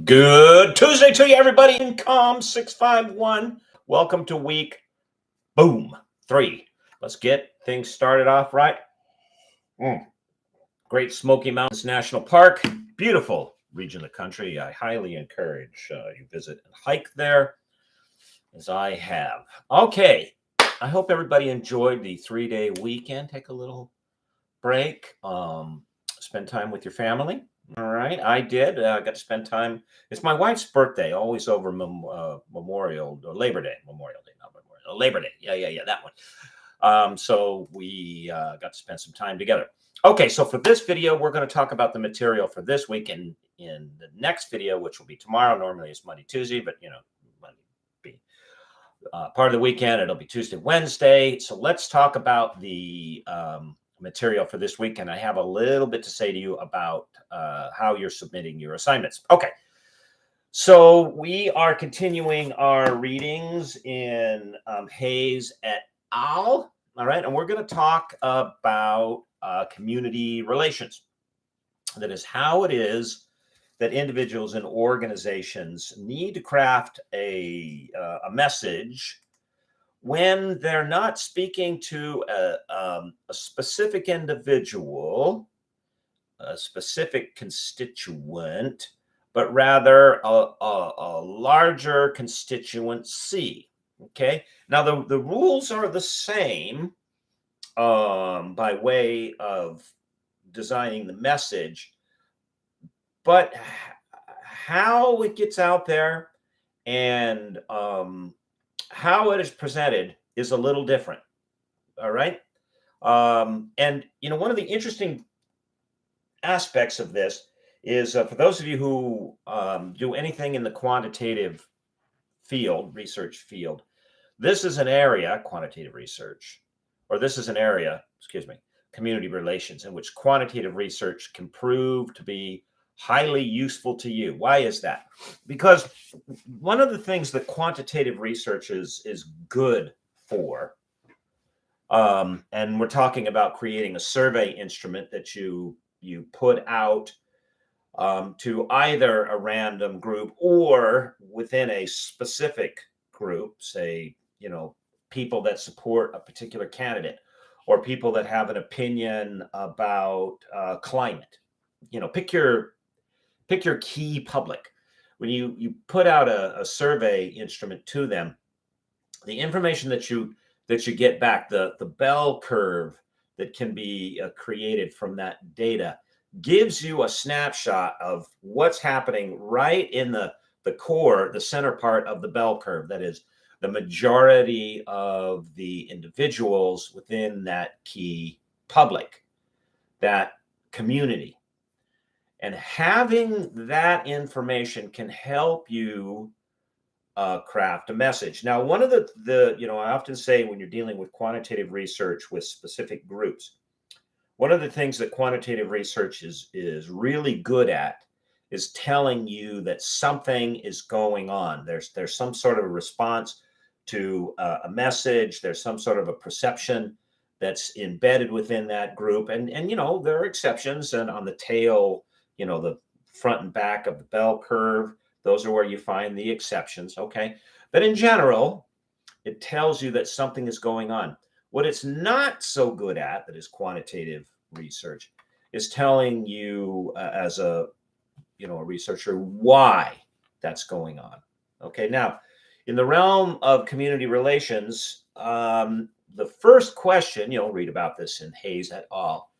Good Tuesday to you, everybody. Income 651. Welcome to week, boom, 3. Let's get things started off right. Great Smoky Mountains National Park. Beautiful region of the country. I highly encourage you visit and hike there, as I have. Okay. I hope everybody enjoyed the 3-day weekend. Take a little break. Spend time with your family. All right, I did. I got to spend time. It's my wife's birthday, always over Memorial or Labor Day. Memorial Day, not Memorial. Labor Day. Yeah, that one. So we got to spend some time together. Okay, so for this video, we're going to talk about the material for this week. And in the next video, which will be tomorrow, normally it's Monday, Tuesday, but Monday be part of the weekend. It'll be Tuesday, Wednesday. So let's talk about the material for this week, and I have a little bit to say to you about how you're submitting your assignments. Okay, so we are continuing our readings in Hayes et al. All right, and we're going to talk about community relations. That is how it is that individuals and organizations need to craft a message when they're not speaking to a specific individual, a specific constituent, but rather a larger constituency. Okay. Now the rules are the same by way of designing the message, but how it gets out there and how it is presented is a little different. All right. And one of the interesting aspects of this is for those of you who do anything in the quantitative field, research field, this is an area, quantitative research, or this is an area, community relations, in which quantitative research can prove to be highly useful to you. Why is that? Because one of the things that quantitative research is good for, and we're talking about creating a survey instrument that you put out to either a random group or within a specific group, say, people that support a particular candidate or people that have an opinion about climate. Pick your key public. When you put out a survey instrument to them, the information that you get back, the bell curve that can be created from that data, gives you a snapshot of what's happening right in the core, the center part of the bell curve. That is the majority of the individuals within that key public, that community. And having that information can help you craft a message. Now, one of the I often say when you're dealing with quantitative research with specific groups, one of the things that quantitative research is really good at is telling you that something is going on. There's some sort of a response to a message. There's some sort of a perception that's embedded within that group. And there are exceptions. And on the tail, the front and back of the bell curve, those are where you find the exceptions. Okay. But in general, it tells you that something is going on. What it's not so good at, that is quantitative research, is telling you as a researcher why that's going on. Okay. Now, in the realm of community relations, the first question, read about this in Hayes et al.,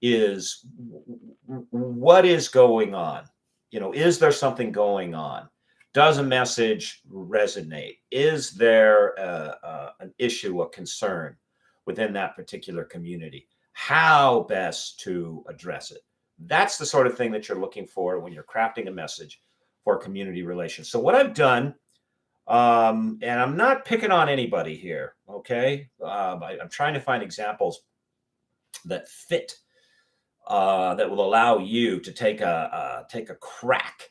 is what is going on? Is there something going on? Does a message resonate? Is there an issue, a concern within that particular community? How best to address it? That's the sort of thing that you're looking for when you're crafting a message for community relations. So what I've done, and I'm not picking on anybody here, okay? I'm trying to find examples that fit, that will allow you to take a crack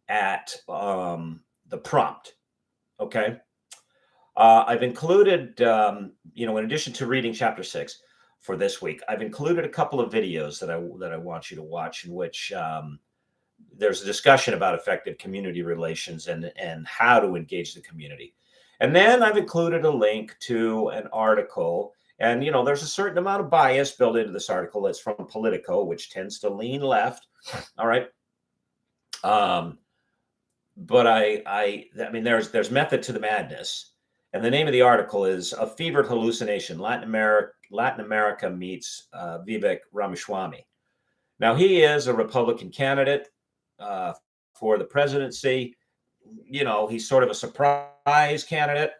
at the prompt. Okay. I've included, in addition to reading chapter 6 for this week, I've included a couple of videos that I want you to watch, in which there's a discussion about effective community relations and how to engage the community. And then I've included a link to an article. And, there's a certain amount of bias built into this article. It's from Politico, which tends to lean left. All right. But I mean, there's method to the madness. And the name of the article is "A Fevered Hallucination: Latin America Meets Vivek Ramaswamy." Now, he is a Republican candidate for the presidency. He's sort of a surprise candidate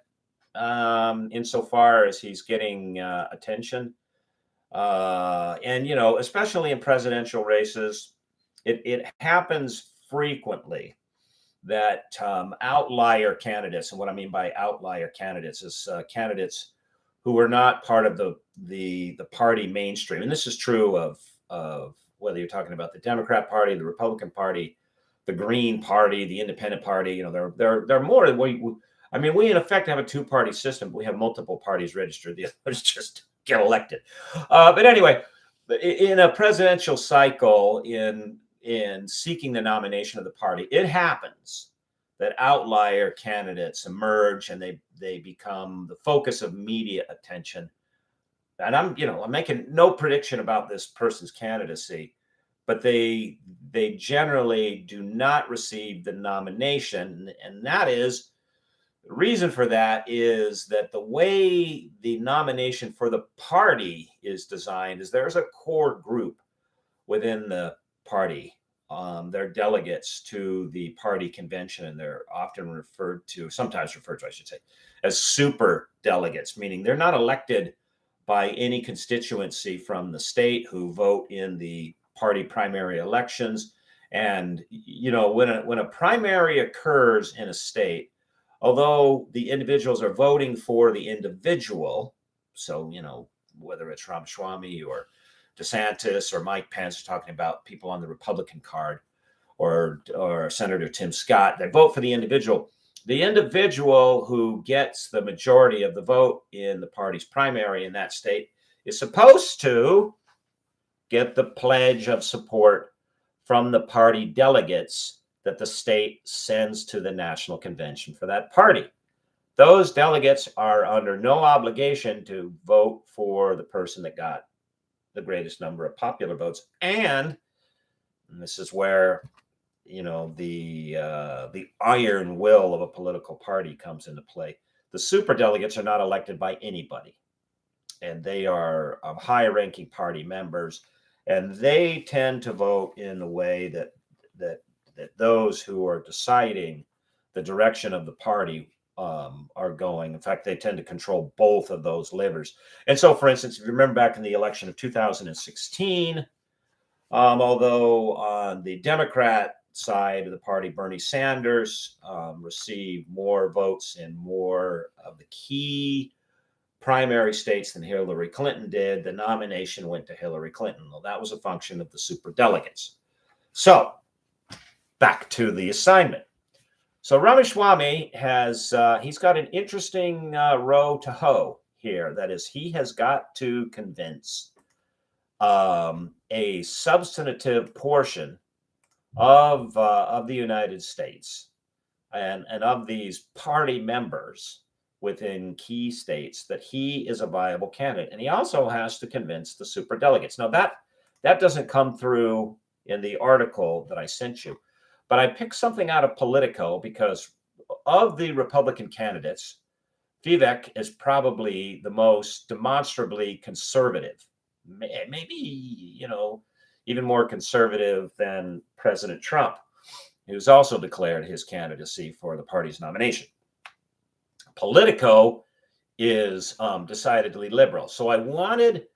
insofar as he's getting attention. And, especially in presidential races, it happens frequently that outlier candidates, and what I mean by outlier candidates is candidates who are not part of the party mainstream. And this is true of whether you're talking about the Democrat Party, the Republican Party, the Green Party, the Independent Party. They're more than we in effect have a two-party system, but we have multiple parties registered. The others just get elected. But anyway, in a presidential cycle, in seeking the nomination of the party, it happens that outlier candidates emerge and they become the focus of media attention. And I'm making no prediction about this person's candidacy, but they generally do not receive the nomination. And that is, the reason for that is that the way the nomination for the party is designed is there's a core group within the party. They're delegates to the party convention, and they're often sometimes referred to, I should say, as super delegates, meaning they're not elected by any constituency from the state who vote in the party primary elections. And, when a primary occurs in a state, although the individuals are voting for the individual, so, whether it's Ramaswamy or DeSantis or Mike Pence, talking about people on the Republican card, or Senator Tim Scott, they vote for the individual. The individual who gets the majority of the vote in the party's primary in that state is supposed to get the pledge of support from the party delegates that the state sends to the national convention for that party. Those delegates are under no obligation to vote for the person that got the greatest number of popular votes. And this is where, the iron will of a political party comes into play. The super delegates are not elected by anybody, and they are high-ranking party members, and they tend to vote in the way that those who are deciding the direction of the party are going. In fact, they tend to control both of those levers. And so, for instance, if you remember back in the election of 2016, although on the Democrat side of the party, Bernie Sanders received more votes in more of the key primary states than Hillary Clinton did, the nomination went to Hillary Clinton. Well, that was a function of the super delegates. So back to the assignment. So Ramaswamy he's got an interesting row to hoe here. That is, he has got to convince a substantive portion of the United States and of these party members within key states that he is a viable candidate. And he also has to convince the super delegates. Now that doesn't come through in the article that I sent you, but I picked something out of Politico because of the Republican candidates, Vivek is probably the most demonstrably conservative, maybe, even more conservative than President Trump, who's also declared his candidacy for the party's nomination. Politico is decidedly liberal. So I wanted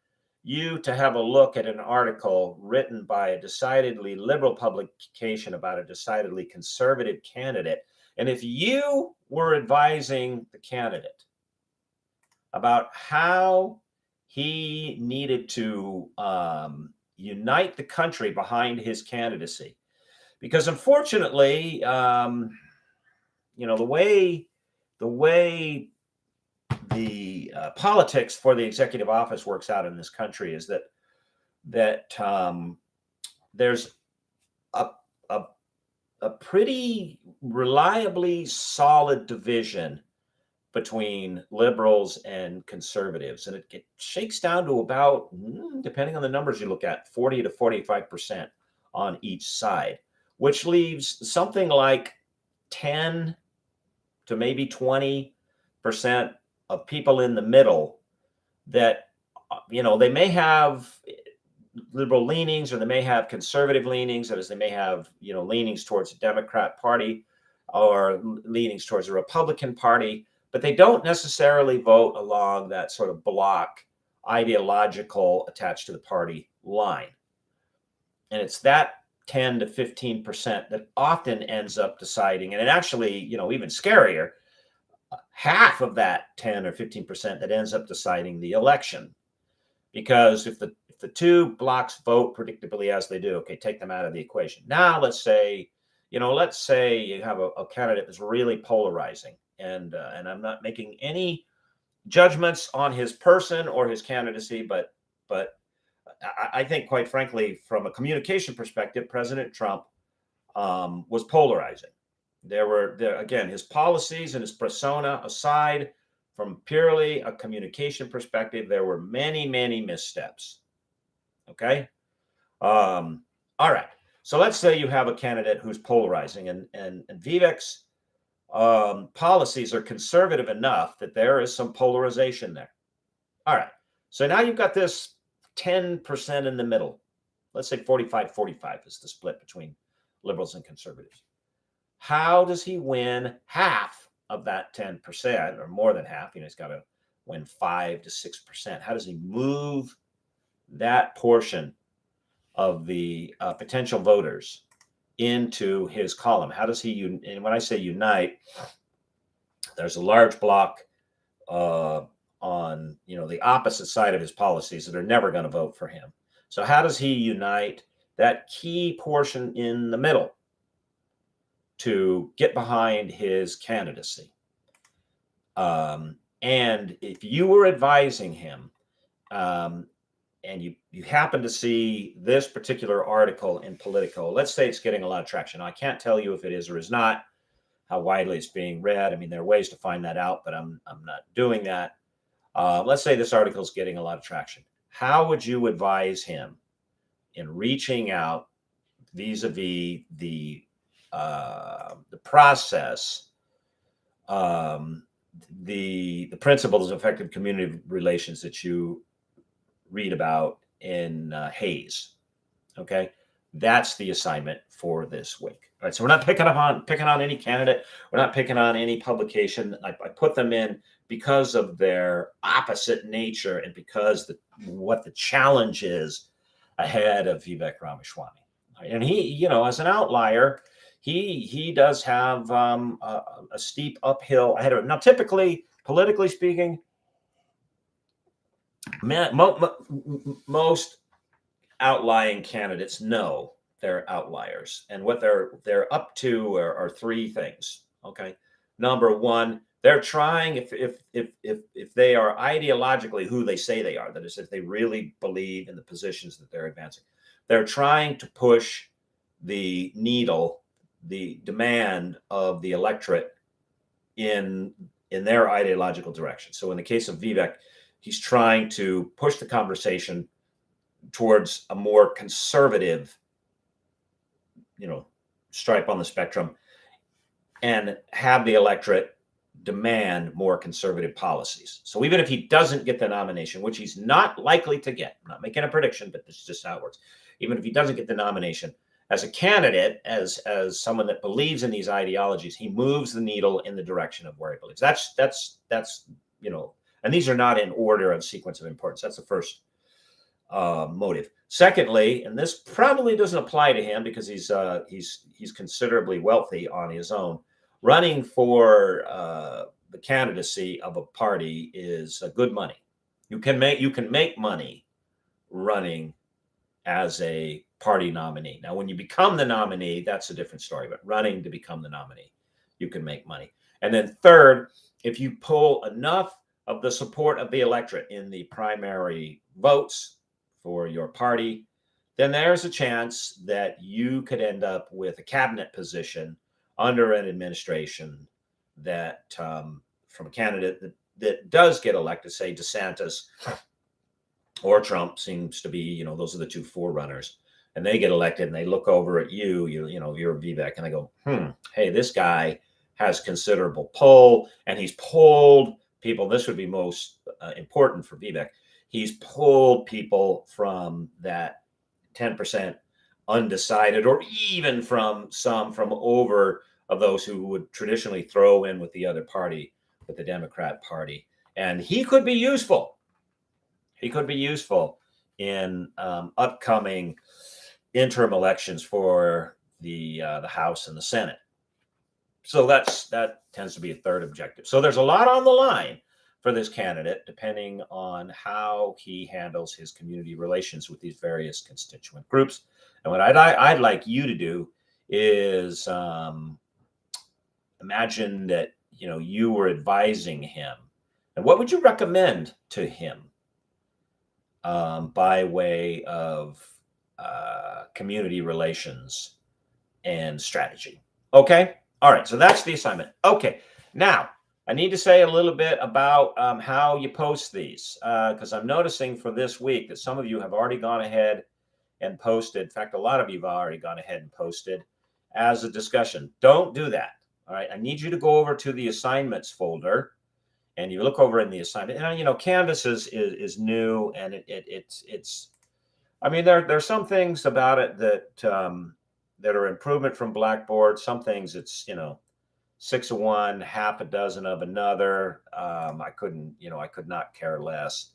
you to have a look at an article written by a decidedly liberal publication about a decidedly conservative candidate. And if you were advising the candidate about how he needed to unite the country behind his candidacy, because unfortunately, the way the politics for the executive office works out in this country is that there's a a pretty reliably solid division between liberals and conservatives. And it shakes down to about, depending on the numbers you look at, 40 to 45% on each side, which leaves something like 10 to maybe 20% of people in the middle that, they may have liberal leanings, or they may have conservative leanings, as they may have, leanings towards the Democrat Party or leanings towards the Republican Party, but they don't necessarily vote along that sort of block ideological attached to the party line. And it's that 10 to 15% that often ends up deciding, and it actually, even scarier, half of that 10 or 15% that ends up deciding the election. Because if the two blocks vote predictably as they do, okay, take them out of the equation. Now let's say you have a candidate that's really polarizing, and I'm not making any judgments on his person or his candidacy, but I think, quite frankly, from a communication perspective, President Trump was polarizing. There again, his policies and his persona aside, from purely a communication perspective, there were many, many missteps. Okay. All right. So let's say you have a candidate who's polarizing, and Vivek's policies are conservative enough that there is some polarization there. All right. So now you've got this 10% in the middle. Let's say 45-45 is the split between liberals and conservatives. How does he win half of that 10%, or more than half? He's got to win 5 to 6%. How does he move that portion of the potential voters into his column? How does he, and when I say unite, there's a large block on the opposite side of his policies that are never going to vote for him. So how does he unite that key portion in the middle to get behind his candidacy? And if you were advising him, and you happen to see this particular article in Politico, let's say it's getting a lot of traction. Now, I can't tell you if it is or is not, how widely it's being read. I mean, there are ways to find that out, but I'm not doing that. Let's say this article is getting a lot of traction. How would you advise him in reaching out vis-a-vis the process, the principles of effective community relations that you read about in Hayes? Okay, that's the assignment for this week. All right, so we're not picking on any candidate. We're not picking on any publication. I put them in because of their opposite nature, and because what the challenge is ahead of Vivek Ramaswamy. And he, as an outlier, he does have a steep uphill ahead of him. Now, typically, politically speaking, most outlying candidates know they're outliers, and what they're up to are three things. Okay, number one, they're trying, if they are ideologically who they say they are, that is, if they really believe in the positions that they're advancing, they're trying to push the needle, the demand of the electorate in their ideological direction. So in the case of Vivek, he's trying to push the conversation towards a more conservative, stripe on the spectrum, and have the electorate demand more conservative policies. So even if he doesn't get the nomination, which he's not likely to get, I'm not making a prediction, but this is just how it works. Even if he doesn't get the nomination, as a candidate, as someone that believes in these ideologies, he moves the needle in the direction of where he believes. That's and these are not in order of sequence of importance. That's the first motive. Secondly, and this probably doesn't apply to him because he's considerably wealthy on his own, running for the candidacy of a party is good money. You can make money running as a party nominee. Now, when you become the nominee, that's a different story. But running to become the nominee, you can make money. And then third, if you pull enough of the support of the electorate in the primary votes for your party, then there's a chance that you could end up with a cabinet position under an administration that from a candidate that does get elected, say DeSantis or Trump seems to be, those are the two forerunners, and they get elected and they look over at you're Vivek, and they go, hey, this guy has considerable pull, and he's pulled people. This would be most important for Vivek. He's pulled people from that 10% undecided, or even from over of those who would traditionally throw in with the other party, with the Democrat Party. And he could be useful. He could be useful in upcoming interim elections for the House and the Senate. So that tends to be a third objective. So there's a lot on the line for this candidate, depending on how he handles his community relations with these various constituent groups. And what I'd like you to do is imagine that you were advising him, and what would you recommend to him by way of community relations and strategy? Okay. All right. So that's the assignment. Okay. Now, I need to say a little bit about how you post these, because I'm noticing for this week that some of you have already gone ahead and posted. In fact, a lot of you have already gone ahead and posted as a discussion. Don't do that. All right. I need you to go over to the assignments folder, and you look over in the assignment. And Canvas is new, and it's. I mean, there's some things about it that are improvement from Blackboard. Some things it's 6 of one, half a dozen of another. I could not care less,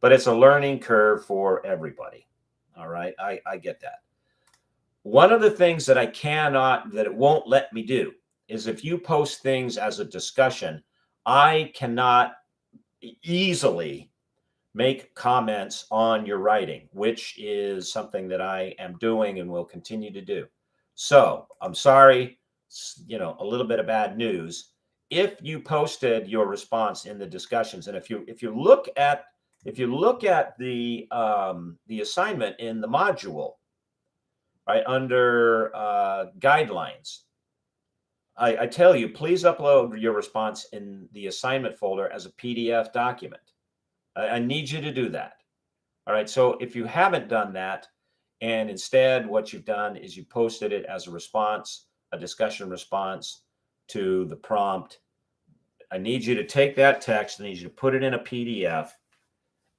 but it's a learning curve for everybody. All right. I get that. One of the things that it won't let me do is if you post things as a discussion, I cannot easily make comments on your writing, which is something that I am doing and will continue to do. So I'm sorry, a little bit of bad news. If you posted your response in the discussions, and if you look at the assignment in the module, right under guidelines, I tell you, please upload your response in the assignment folder as a PDF document. I need you to do that. All right. So if you haven't done that, and instead what you've done is you posted it as a response, a discussion response to the prompt, I need you to take that text, I need you to put it in a PDF,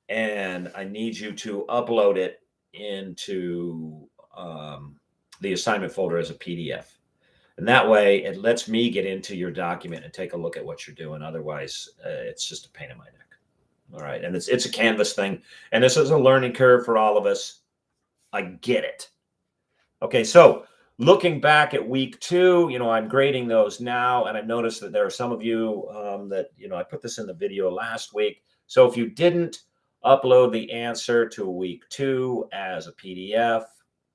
and I need you to upload it into the assignment folder as a PDF. And that way it lets me get into your document and take a look at what you're doing. Otherwise, it's just a pain in my neck. All right. And it's a Canvas thing. And this is a learning curve for all of us. I get it. Okay. So looking back at week 2, I'm grading those now. And I've noticed that there are some of you that, I put this in the video last week. So if you didn't upload the answer to week 2 as a PDF,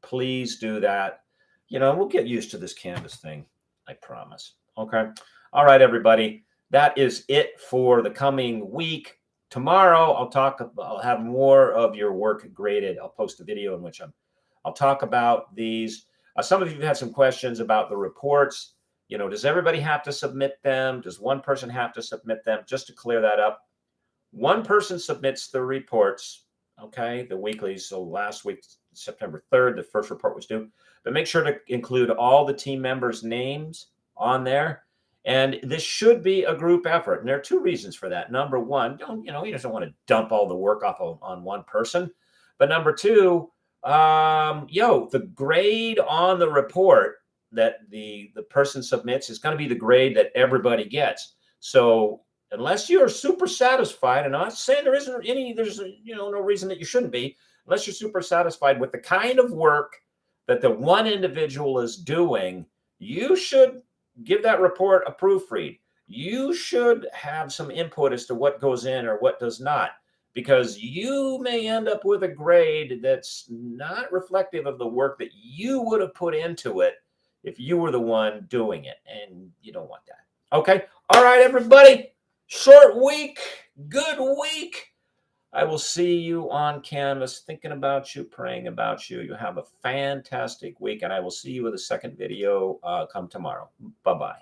please do that. We'll get used to this Canvas thing. I promise. Okay. All right, everybody. That is it for the coming week. Tomorrow, I'll have more of your work graded. I'll post a video in which I'll talk about these. Some of you have had some questions about the reports. Does everybody have to submit them? Does one person have to submit them? Just to clear that up, one person submits the reports, okay, the weeklies. So last week, September 3rd, the first report was due. But make sure to include all the team members' names on there. And this should be a group effort. And there are 2 reasons for that. Number one, you just don't want to dump all the work off on one person. But number 2, the grade on the report that the person submits is going to be the grade that everybody gets. So unless you're super satisfied, and I'm not saying there's no reason that you shouldn't be, unless you're super satisfied with the kind of work that the one individual is doing, you should give that report a proofread. You should have some input as to what goes in or what does not, because you may end up with a grade that's not reflective of the work that you would have put into it if you were the one doing it, and you don't want that. Okay. All right, everybody. Short week, good week. I will see you on Canvas, thinking about you, praying about you. You have a fantastic week, and I will see you with a second video come tomorrow. Bye-bye.